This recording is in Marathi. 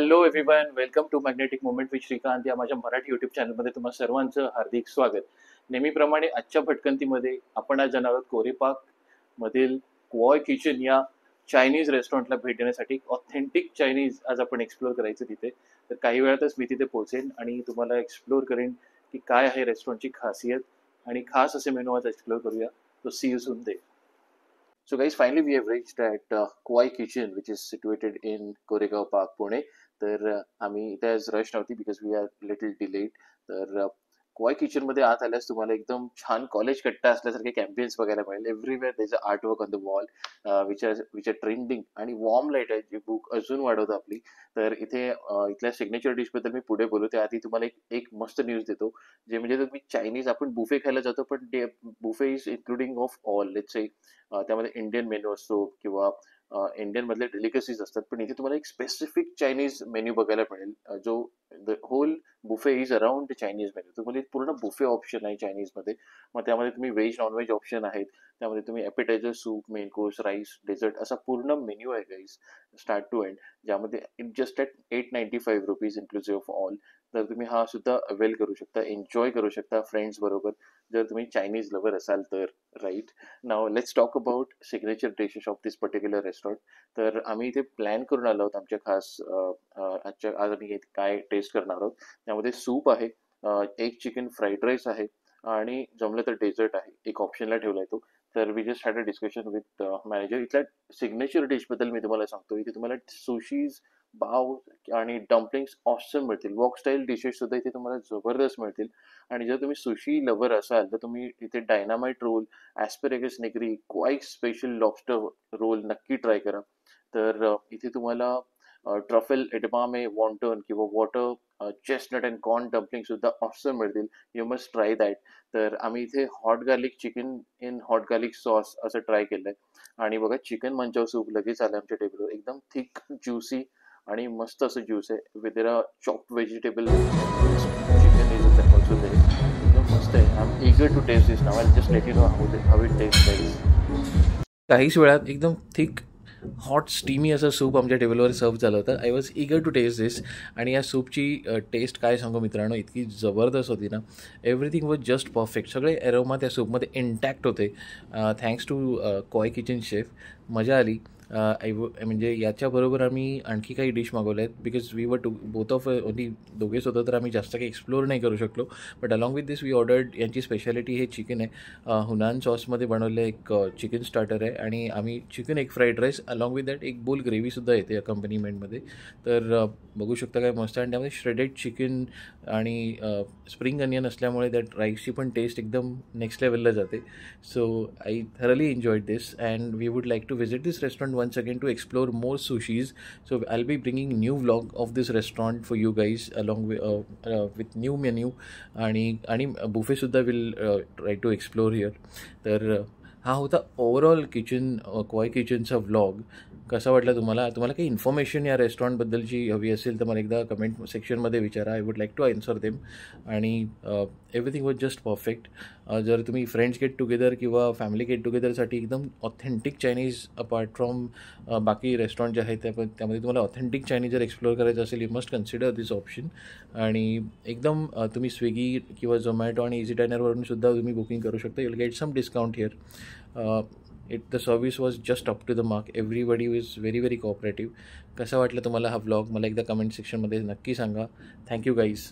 Hello everyone, welcome to magnetic moment with Shrikant या माझ्या मराठी यूट्यूब चॅनलमध्ये तुम्हा सर्वांचं हार्दिक स्वागत. नेहमीप्रमाणे आजच्या भटकंतीमध्ये आपण आज जाणार आहोत कोरेपाक मधील क्वॉय किचन या चायनीज रेस्टॉरंटला भेट देण्यासाठी. ऑथेंटिक चायनीज आज आपण एक्सप्लोर करायचं तिथे. तर काही वेळातच मी तिथे पोहोचेन आणि तुम्हाला एक्सप्लोर करेन की काय आहे रेस्टॉरंटची खासियत आणि खास असे मेनू आज एक्सप्लोर करूया. तो सी यू सून दे. So guys, finally we have reached at Koi Kitchen, which is situated in Koregaon Park, Pune. तर आम्ही इथे आज रश नव्हती because we are little delayed. तर क्वाय किचन मध्ये आत आल्यास तुम्हाला एकदम छान कॉलेज कट्टा असल्यासारखे कॅम्पियन्स बघायला मिळेल. Everywhere there is a art work on the wall which are trending आणि वॉर्म लाईट आहे जी बुक अजून वाढवतं आपली. तर इथे इथल्या सिग्नेचर डिश बद्दल मी पुढे बोलू त्याआधी तुम्हाला एक मस्त न्यूज देतो. जे म्हणजे तुम्ही चायनीज आपण बुफे खायला जातो पण ते buffet is including of all let's say त्यामध्ये इंडियन मेनू असतो किंवा इंडियन मधले डेलिकसीज असतात. पण इथे तुम्हाला एक स्पेसिफिक चायनीज मेन्यू बघायला मिळेल जो the whole buffet is around the Chinese menu. तुम्हाला पूर्ण बुफे ऑप्शन आहे चायनीज मध्ये. मग त्यामध्ये तुम्ही व्हेज नॉनव्हेज ऑप्शन आहेत. त्यामध्ये तुम्ही appetiser, soup, main course, rice, dessert असा पूर्ण मेन्यू आहे गाईज स्टार्ट टू एंड, ज्यामध्ये it just at ₹895 inclusive of all. तर तुम्ही हा सुद्धा अवेल करू शकता, एन्जॉय करू शकता फ्रेंड्स बरोबर जर तुम्ही चायनीज लवर असाल तर. Right now let's talk about signature dishes of this particular restaurant. तर आम्ही इथे प्लॅन करून आलो आहोत आमच्या खास आज आम्ही काय टेस्ट करणार आहोत. त्यामध्ये सूप आहे, एक चिकन फ्राईड राईस आहे आणि जमलं तर डेझर्ट आहे एक ऑप्शनला ठेवला आहे तो. तर we just had a discussion with manager. इथल्या सिग्नेचर डिश बद्दल मी तुम्हाला सांगतो. इथे तुम्हाला सुशीज, बाव आणि डम्पलिंग्स ऑसम मिळतील. वॉक स्टाईल डिशेस सुद्धा इथे तुम्हाला जबरदस्त मिळतील. आणि जर तुम्ही सुशी लवर असाल तर तुम्ही इथे dynamite roll, asparagus nigiri, quite special lobster roll नक्की ट्राय करा. तर इथे तुम्हाला ट्रफल एडमामे वॉन्टन किंवा water chestnut and corn dumpling सुद्धा ऑसम मिळतील. You must try that. तर आम्ही इथे hot garlic chicken in hot garlic sauce असं ट्राय केलंय. आणि बघा चिकन मंचाव सूप लगेच आलं आमच्या टेबलवर. एकदम थिक, ज्युसी आणि मस्त असं ज्यूस आहे with there chopped vegetable chicken is also there. एकदम मस्त आहे. I am eager to taste this now. I just let you know how it taste guys. काहीच वेळात एकदम थिक हॉट स्टीमी असं सूप आमच्या टेबलवर सर्व झालं होतं. I was eager to taste this. आणि या सूपची टेस्ट काय सांगू मित्रांनो, इतकी जबरदस्त होती ना. Everything was just perfect. सगळे एरोमा त्या सूपमध्ये इंटॅक्ट होते थँक्स टू क्वॉय किचन शेफ. मजा आली. म्हणजे याच्याबरोबर आम्ही आणखी काही डिश मागवल्या आहेत because we were both of only दोघेच होतो तर आम्ही जास्त काही एक्सप्लोर नाही करू शकलो. But along with this we ordered. यांची स्पेशालिटी हे चिकन आहे. हुनान सॉसमध्ये बनवलं एक चिकन स्टार्टर आहे आणि आम्ही चिकन एक fried rice along with that एक बोल ग्रेव्हीसुद्धा येते अकंपनीमेंटमध्ये. तर बघू शकता काय मस्त. आणि त्यामध्ये श्रेडेड चिकन आणि स्प्रिंग अनियन असल्यामुळे दॅट राईसची पण टेस्ट एकदम नेक्स्ट लेवलला जाते. So I thoroughly enjoyed this and we would like to visit this restaurant once again to explore more sushis. So I'll be bringing new vlog of this restaurant for you guys along with new menu आणि buffet सुद्धा will try to explore here. तर हा होता ओव्हरऑल किचन क्वॉय किचनचा व्लॉग. कसा वाटला तुम्हाला काही इन्फॉर्मेशन या रेस्टॉरंटबद्दलची हवी असेल तर मला एकदा कमेंट सेक्शनमध्ये विचारा. I would like to answer them. आणि एव्हरीथिंग वॉज जस्ट परफेक्ट. जर तुम्ही फ्रेंड्स गेट टुगेदर किंवा फॅमिली गेट टुगेदरसाठी एकदम ऑथेंटिक चायनीज अपार्ट फ्रॉम बाकी रेस्टॉरंट जे आहेत त्यामध्ये तुम्हाला ऑथेंटिक चायनीज जर एक्सप्लोअर करायचं असेल you must consider this option. आणि एकदम तुम्ही स्विगी किंवा झोमॅटो आणि इझी डायनरवरून सुद्धा तुम्ही बुकिंग करू शकता. You'll get some discount here. The service was just up to the mark. Everybody is very very cooperative. कसा वाटलं तुम्हाला हा व्लॉग मला एकदा कमेंट सेक्शनमध्ये नक्की सांगा. Thank you guys.